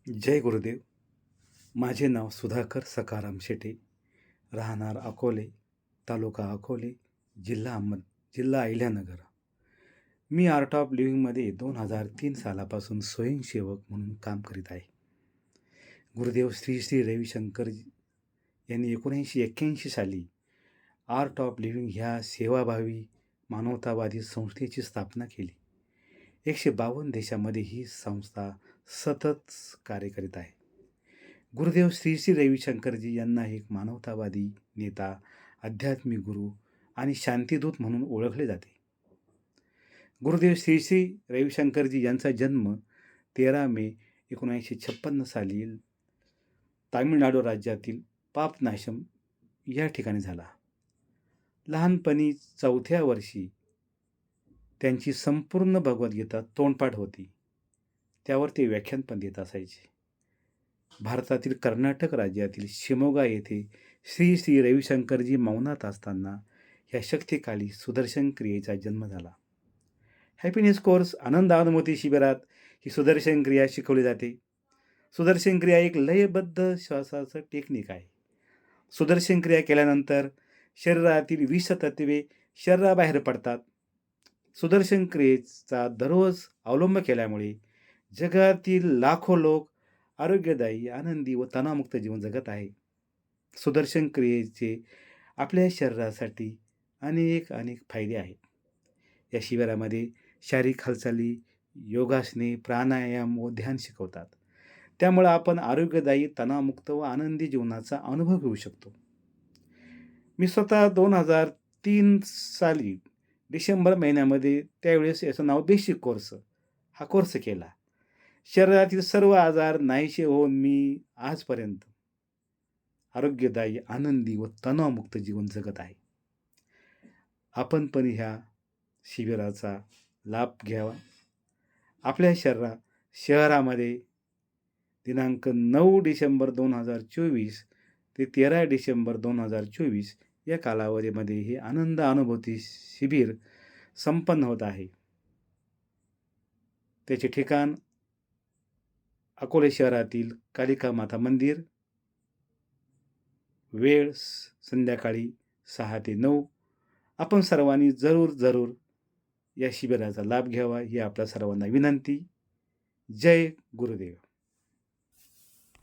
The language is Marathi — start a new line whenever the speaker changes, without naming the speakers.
जय गुरुदेव. माझे नाव सुधाकर सखाराम शेटे, राहणार अकोले, तालुका अकोले, जिल्हा अहिल्यानगर. मी आर्ट ऑफ लिव्हिंगमध्ये 2003 सालापासून स्वयंसेवक म्हणून काम करीत आहे. गुरुदेव श्री श्री रविशंकर यांनी 1981 साली आर्ट ऑफ लिव्हिंग ह्या सेवाभावी मानवतावादी संस्थेची स्थापना केली. 152 देशामध्ये ही संस्था सतत कार्य करीत आहे. गुरुदेव श्री श्री रविशंकरजी यांना एक मानवतावादी नेता, आध्यात्मिक गुरु आणि शांतीदूत म्हणून ओळखले जाते. गुरुदेव श्री श्री रविशंकरजी यांचा जन्म 13 मे 1956 साली तामिळनाडू राज्यातील पापनाशम या ठिकाणी झाला. लहानपणी 4थ्या वर्षी त्यांची संपूर्ण भगवद्गीता तोंडपाठ होती. त्यावर ते व्याख्यान पण देत असायचे. भारतातील कर्नाटक राज्यातील शिमोगा येथे श्री श्री रविशंकरजी मौनात असताना ह्या शक्तिकाली सुदर्शन क्रियेचा जन्म झाला. हॅपीनेस कोर्स आनंद अनुभूती शिबिरात ही सुदर्शन क्रिया शिकवली जाते. सुदर्शन क्रिया एक लयबद्ध श्वासाचं टेक्निक आहे. सुदर्शन क्रिया केल्यानंतर शरीरातील 20 तत्वे शरीराबाहेर पडतात. सुदर्शन क्रियेचा दररोज अवलंब केल्यामुळे जगातील लाखो लोक आरोग्यदायी, आनंदी व तणावमुक्त जीवन जगत आहे. सुदर्शन क्रियेचे आपल्या शरीरासाठी अनेक फायदे आहेत. या शिबिरामध्ये शारीरिक हालचाली, योगासने, प्राणायाम व ध्यान शिकवतात. त्यामुळे आपण आरोग्यदायी, तणावमुक्त व आनंदी जीवनाचा अनुभव घेऊ शकतो. मी स्वतः 2003 साली डिसेंबर महिन्यामध्ये त्यावेळेस याचं नाव बेसिक कोर्स हा कोर्स केला. शरीरातील सर्व आजार नाहीसे होऊन मी आजपर्यंत आरोग्यदायी, आनंदी व तणावमुक्त जीवन जगत आहे. आपण पण ह्या शिबिराचा लाभ घ्यावा. आपल्या शहरामध्ये दिनांक 9 डिसेंबर 2024 ते 13 डिसेंबर 2024 या कालावधीमध्ये हे आनंद अनुभूती शिबिर संपन्न होत आहे. त्याचे ठिकाण अकोले शहरातील कालिका माता मंदिर. वेळ संध्याकाळी 6 ते 9. आपण सर्वांनी जरूर या शिबिराचा लाभ घ्यावा ही आपल्या सर्वांना विनंती. जय गुरुदेव.